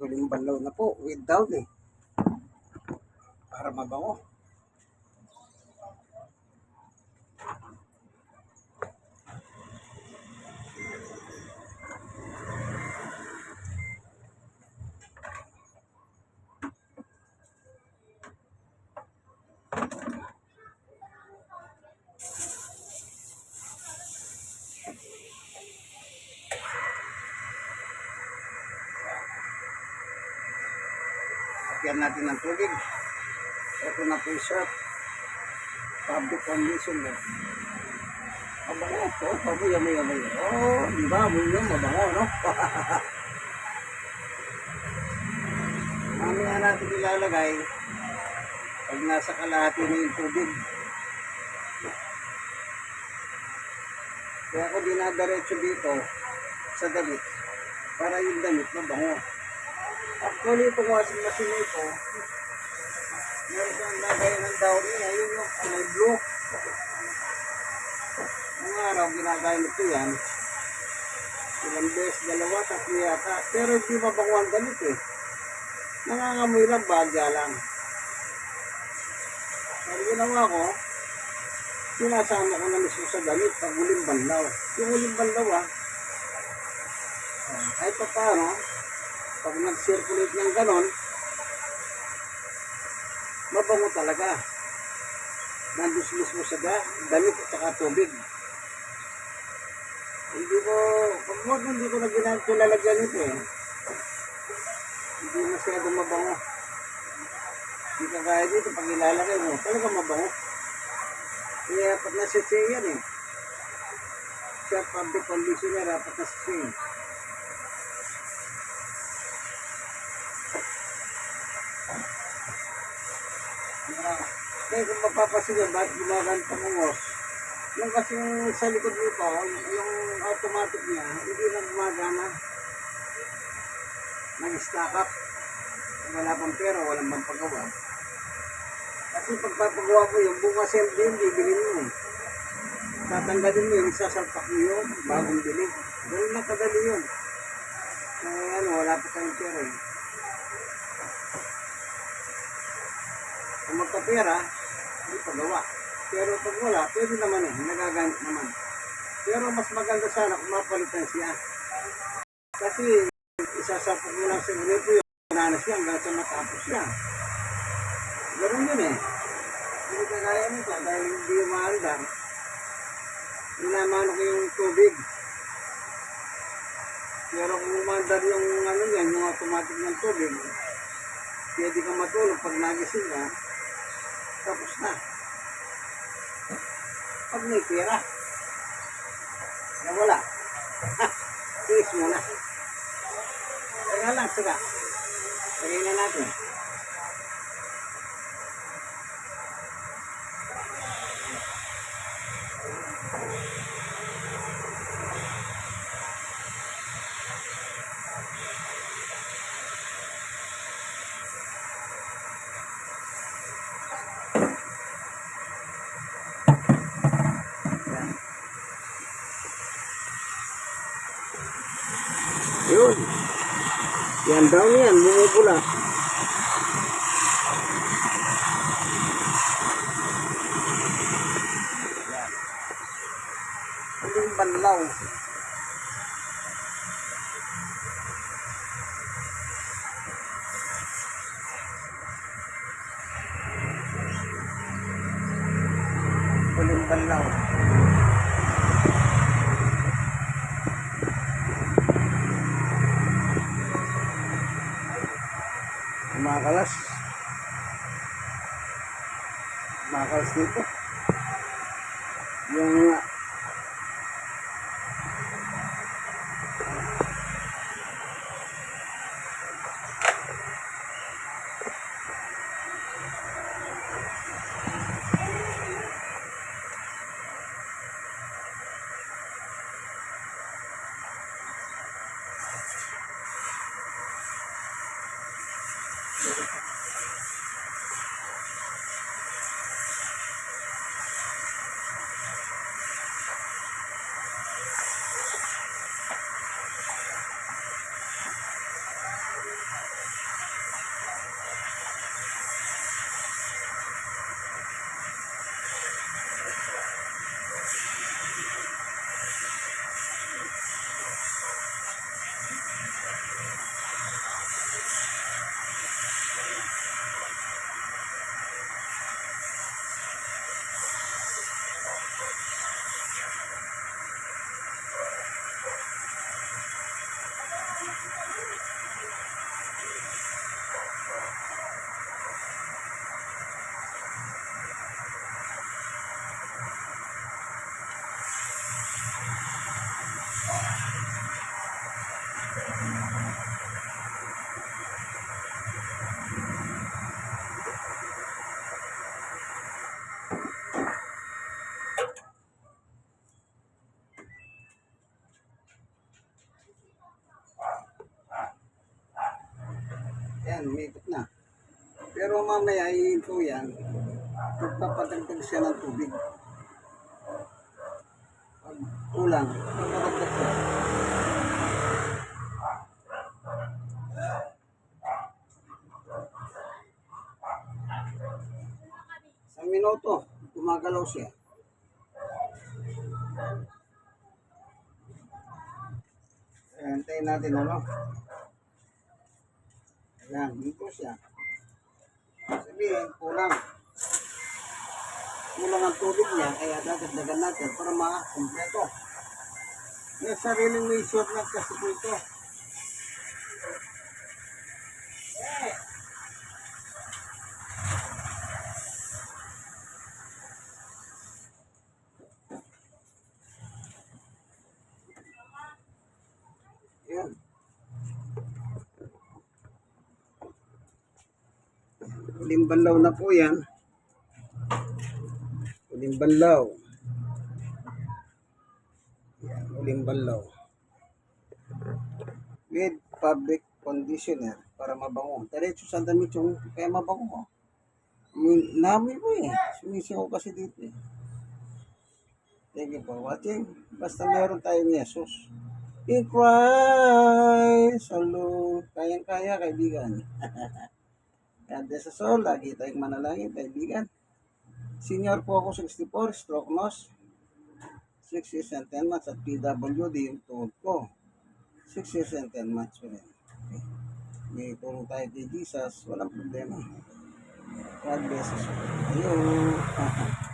Huling banlaw na po with down para mabango. Lagyan natin ng tubig. Ito na po yung shot. Public condition na. Mabango. Oh, pamoy. Oh, di ba? Amoy nyo, mabango, no? Mamaya natin ilalagay pag nasa kalahati na yung tubig. Kaya ako dinadaretso dito sa damit para yung damit mabango. Actually, itong washing machine ito, meron siyang lagay ng down niya, yun yung kulay blue. Mga araw, ginagamit ko yan. Ilang beses, dalawa, tatlo yata. Pero hindi mabango ang damit eh. Nangangamoy lang, bagya lang. Pero ginawa ko, sinasama ko na mismo sa damit pag huling banlaw. Yung huling banlaw kahit pa paano, pag nag-circulate ng ganon, mabango talaga. Nandun mismo sa damit at saka tubig. Hindi ko na ginaglalagyan ito eh. Hindi masyadong mabango. Hindi ka kaya dito, pag ilalagay mo, talaga mabango. Kaya dapat na sisay yan eh. Siya public conditioner, dapat na sisay. Kaya kung mapapasin nyo, bakit gumagaan pangungos? Yung kasing sa likod nito, yung automatic niya, hindi na gumagana. Nag-stack up. Wala pang pera, walang pang pagawa. Kasi pagpapagawa mo yung buong assembly yung bibilin mo eh. Tatanggalin mo yung isasalpak mo yung bagong bili. Ganun lang kadali yun. Ano, wala pa tayong pera eh. Kung magpapera, hindi pagawa. Pero pag wala, pwede naman eh, nagagamit naman. Pero mas maganda sana kung mapalitan siya. Kasi isasapok mo lang sa ganito yung bananas siya hanggang sa matapos siya. Ganoon yun eh. Hindi kagaya nito dahil hindi umaandar. Inamano ko yung tubig. Pero kung umaandar yung ano yan, yung automatic ng tubig, pwede kang matulog pag nagising ka, tapos na. Pag may pera, nawala. Tiis mo na. Kaya lang, saka. Lagay na natin. Yun. Yan daw yan, bumubula. Huling banlaw. Huling banlaw. Makalas dito yung Yan, umikot na. Pero mamaya ihinto yan, magpapadagdag siya ng tubig. Pag kulang, magpapadagdag siya. Sa minuto, gumagalaw siya. Antayin natin ano. Ayan, dito siya. Sabihin, kulang. Kulang ang tubig niya, kaya dadagdagan natin para makakumpleto. May sariling measure na kasi po ito. Ayan. Uling banlaw na po yan. Uling banlaw. Yan, uling banlaw. With fabric conditioner para mabango. Diretso sa damit yung kaya mabango mo. Namoy mo eh. Sumisigaw kasi dito eh. Thank you for watching. Basta meron tayong Jesus. In Christ, salute. Kayang-kaya, kaibigan. God bless us all. Lagi tayong manalangin, kaibigan. Senior po ako 64, stroke nose. 6 years and 10 months at PWD yung tuhod ko. 6 years and 10 months pa rin. Okay. May tulong tayo kay Jesus, walang problema. God bless us all. Ayun.